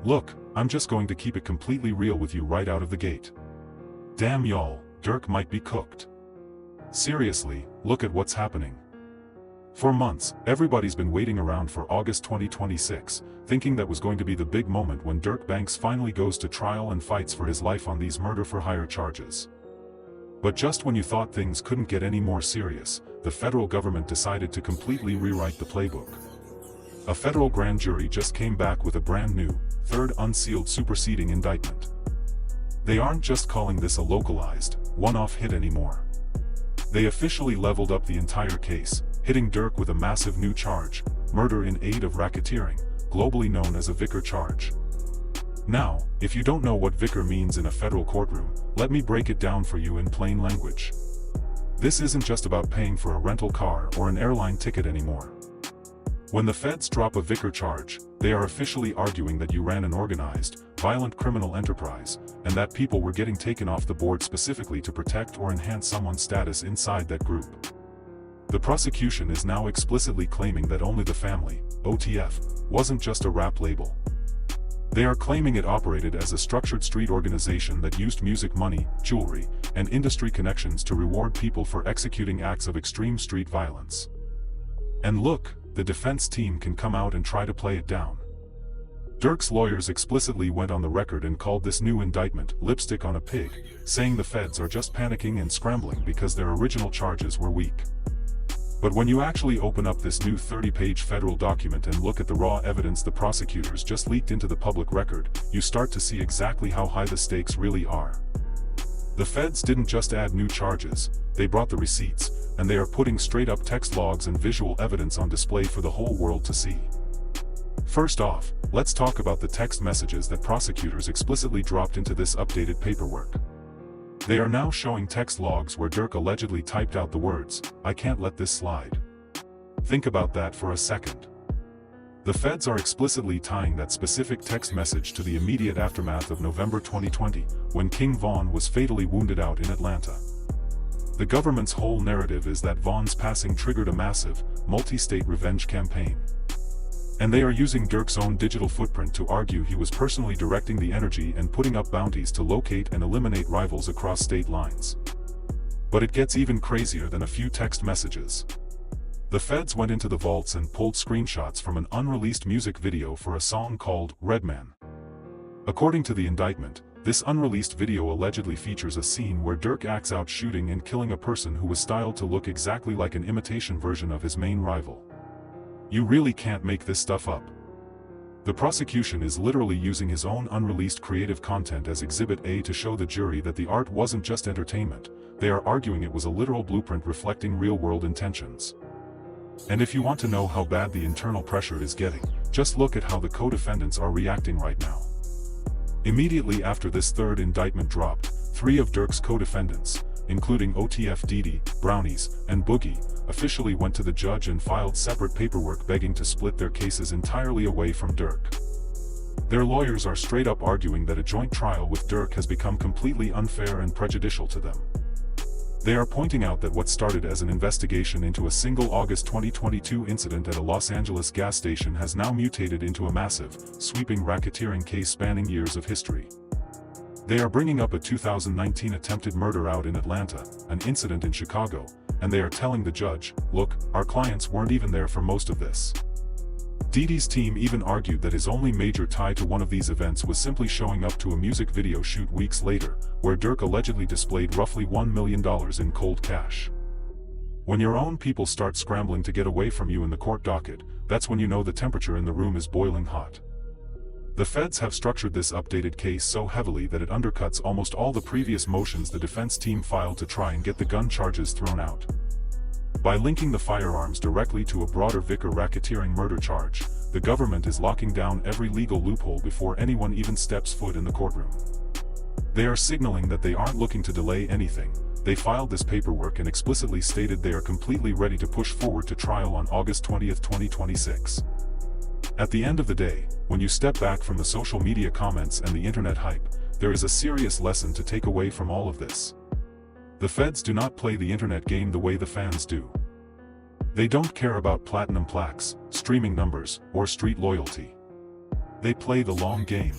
Look, I'm just going to keep it completely real with you right out of the gate. Damn y'all, Durk might be cooked. Seriously, look at what's happening. For months, everybody's been waiting around for August 2026, thinking that was going to be the big moment when Durk Banks finally goes to trial and fights for his life on these murder-for-hire charges. But just when you thought things couldn't get any more serious, the federal government decided to completely rewrite the playbook. A federal grand jury just came back with a brand new, third unsealed superseding indictment. They aren't just calling this a localized, one-off hit anymore. They officially leveled up the entire case, hitting Durk with a massive new charge, murder in aid of racketeering, globally known as a vicar charge. Now, if you don't know what vicar means in a federal courtroom, let me break it down for you in plain language. This isn't just about paying for a rental car or an airline ticket anymore. When the feds drop a vicar charge, they are officially arguing that you ran an organized, violent criminal enterprise, and that people were getting taken off the board specifically to protect or enhance someone's status inside that group. The prosecution is now explicitly claiming that Only the Family, OTF, wasn't just a rap label. They are claiming it operated as a structured street organization that used music money, jewelry, and industry connections to reward people for executing acts of extreme street violence. And look, the defense team can come out and try to play it down. Durk's lawyers explicitly went on the record and called this new indictment lipstick on a pig, saying the feds are just panicking and scrambling because their original charges were weak. But when you actually open up this new 30-page federal document and look at the raw evidence the prosecutors just leaked into the public record, you start to see exactly how high the stakes really are. The feds didn't just add new charges, they brought the receipts, and they are putting straight-up text logs and visual evidence on display for the whole world to see. First off, let's talk about the text messages that prosecutors explicitly dropped into this updated paperwork. They are now showing text logs where Durk allegedly typed out the words, "I can't let this slide." Think about that for a second. The feds are explicitly tying that specific text message to the immediate aftermath of November 2020, when King Von was fatally wounded out in Atlanta. The government's whole narrative is that Von's passing triggered a massive, multi-state revenge campaign. And they are using Durk's own digital footprint to argue he was personally directing the energy and putting up bounties to locate and eliminate rivals across state lines. But it gets even crazier than a few text messages. The feds went into the vaults and pulled screenshots from an unreleased music video for a song called Redman. According to the indictment, this unreleased video allegedly features a scene where Durk acts out shooting and killing a person who was styled to look exactly like an imitation version of his main rival. You really can't make this stuff up. The prosecution is literally using his own unreleased creative content as Exhibit A to show the jury that the art wasn't just entertainment, they are arguing it was a literal blueprint reflecting real-world intentions. And if you want to know how bad the internal pressure is getting, just look at how the co-defendants are reacting right now. Immediately after this third indictment dropped, 3 of Durk's co-defendants, including OTF Didi, Brownies, and Boogie, officially went to the judge and filed separate paperwork begging to split their cases entirely away from Durk. Their lawyers are straight up arguing that a joint trial with Durk has become completely unfair and prejudicial to them. They are pointing out that what started as an investigation into a single August 2022 incident at a Los Angeles gas station has now mutated into a massive, sweeping racketeering case spanning years of history. They are bringing up a 2019 attempted murder out in Atlanta, an incident in Chicago, and they are telling the judge, look, our clients weren't even there for most of this. Didi's team even argued that his only major tie to one of these events was simply showing up to a music video shoot weeks later, where Durk allegedly displayed roughly $1 million in cold cash. When your own people start scrambling to get away from you in the court docket, that's when you know the temperature in the room is boiling hot. The feds have structured this updated case so heavily that it undercuts almost all the previous motions the defense team filed to try and get the gun charges thrown out. By linking the firearms directly to a broader vicar racketeering murder charge, the government is locking down every legal loophole before anyone even steps foot in the courtroom. They are signaling that they aren't looking to delay anything. They filed this paperwork and explicitly stated they are completely ready to push forward to trial on August 20, 2026. At the end of the day, when you step back from the social media comments and the internet hype, there is a serious lesson to take away from all of this. The feds do not play the internet game the way the fans do. They don't care about platinum plaques, streaming numbers, or street loyalty. They play the long game.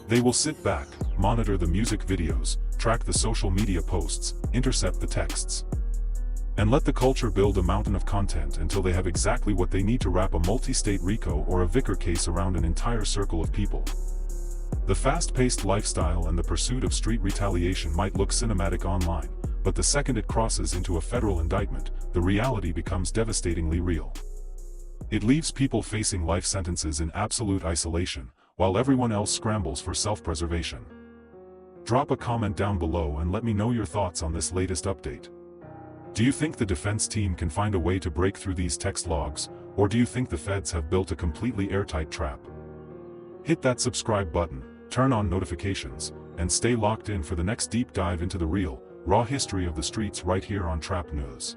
They will sit back, monitor the music videos, track the social media posts, intercept the texts, and let the culture build a mountain of content until they have exactly what they need to wrap a multi-state RICO or a Vicar case around an entire circle of people. The fast-paced lifestyle and the pursuit of street retaliation might look cinematic online, but the second it crosses into a federal indictment, the reality becomes devastatingly real. It leaves people facing life sentences in absolute isolation, while everyone else scrambles for self-preservation. Drop a comment down below and let me know your thoughts on this latest update. Do you think the defense team can find a way to break through these text logs, or do you think the feds have built a completely airtight trap? Hit that subscribe button, turn on notifications, and stay locked in for the next deep dive into the real, raw history of the streets right here on Trap Newz.